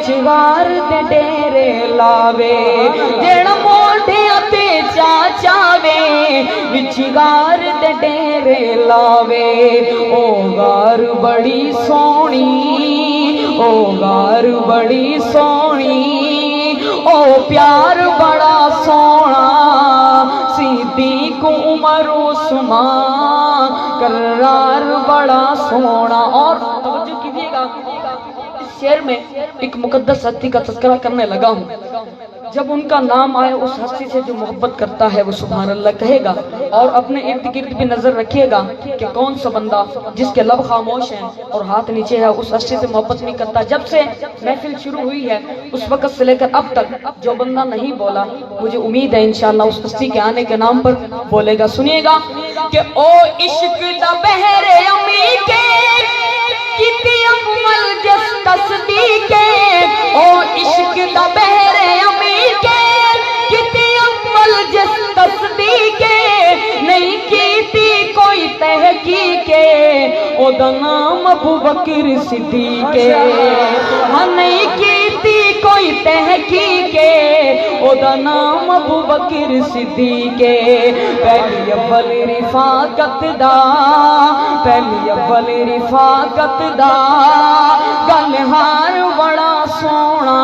وچ غار دے ڈیرے لاوے جیڑا موڈیاں تے چاچاوے وچ غار دے ڈیرے لاوے او غار بڑی سونی او غار بڑی سونی او پیار بڑا سونا صدیق عمر عثمان کرار بڑا سونا۔ اور توجہ کیجیے گا اس شعر میں ایک مقدس ہستی کا تذکرہ کرنے لگا ہوں، جب ان کا نام آئے اس ہستی سے جو محبت کرتا ہے وہ سبحان اللہ کہے گا، اور اپنے ارد گرد بھی نظر رکھیے گا کہ کون سا بندہ جس کے لب خاموش ہیں اور ہاتھ نیچے ہے اس ہستی سے محبت نہیں کرتا۔ جب سے محفل شروع ہوئی ہے اس وقت سے لے کر اب تک جو بندہ نہیں بولا مجھے امید ہے انشاءاللہ اس ہستی کے آنے کے نام پر بولے گا۔ سنیے گا کہ او عشق دا بحر امی کے کتی اکمل جس تصدیق او عشق دا بحر امی کے کتی اکمل جس تصدیق نہیں کیتی کوئی تحقیق او دا نام ابو بکر صدیق ہاں نہیں کیتی کوئی تحقیق او دا نام ابو بکر صدیق پہلی اول رفاقت دا پہلی اول رفاقت دا گلہار بڑا سونا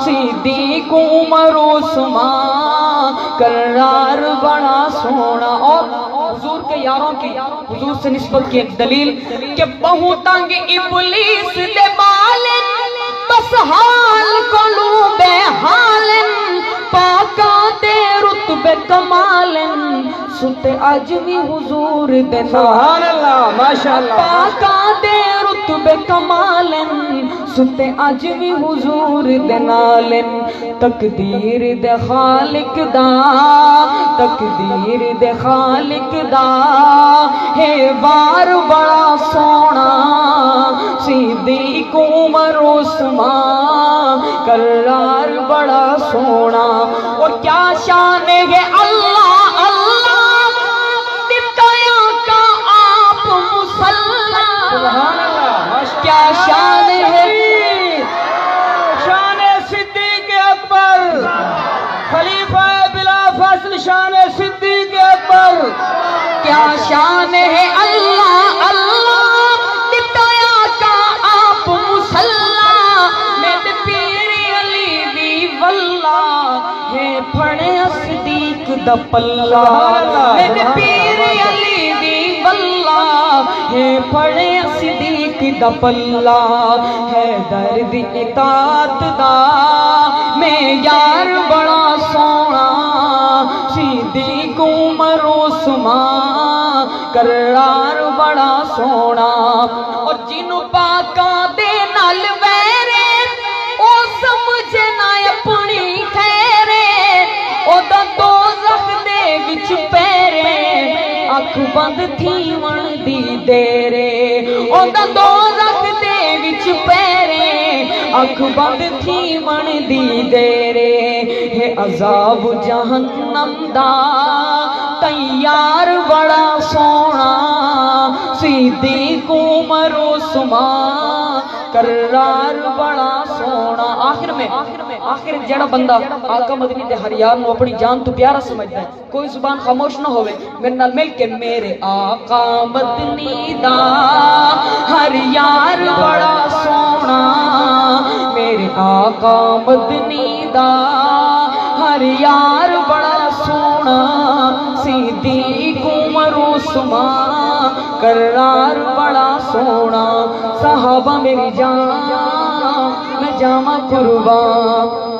صدیق عمر عثمان کرار بڑا سونا۔ اور حضور کے یاروں کی حضور سے نسبت کی ایک دلیل کہ بہو تنگ ابلیس دے بالن بس حال قلوب حالن پاکا دے رتبے کمالن ستے اج بھی حضور دے سبحان اللہ ماشاءاللہ پاکا دے رتبے کمالن ستے اج بھی حضور دے نالن تقدیر دے خالق دا تقدیر دے خالق دا ہے وار بڑا سونا صدیق عمر عثمان کرار بڑا سونا۔ اور کیا شان ہے اللہ اللہ دتایا کا آپ مسلح سبحان اللہ کیا شان ہے شان صدیق اکبر خلیفہ بلا فاصل شان صدیق اکبر کیا شان ہے اللہ اللہ دتایا کا آپ مسلح میرے پیر علی دی واللہ ہے پھڑے صدیق دا پلہ میرے پیر علی دی واللہ ہے پھڑے صدیق دا پلہ ہے درد اطاعت دا میں یار بڑا سونا صدیق عمر عثمان کرار بڑا سونا۔ اور جنوں پاکاں دے نال ویرے او سمجھنا اپنی خیرے او دا دوزخ دے وچ پیرے اکھ بند تھی ون دی دیرے او دا دوزخ دے وچ پیرے اکھ بند تھی ون دی دیرے ہے عذاب جہنم دا تیار بڑا سونا صدیق عمر عثمان کرار بڑا سونا۔ آخر جڑا بندہ آقا مدنی دے ہر یار نو اپنی جان تو پیارا سمجھتا ہے کوئی زبان خاموش نہ ہوئے میرے نال مل کے میرے آقا مدنی دا ہر یار بڑا سونا میرے آقا مدنی دا ہر یار بڑا سونا صدیق عمر عثمان کرار بڑا سونا۔ صحابہ میری جان میں جامع قربان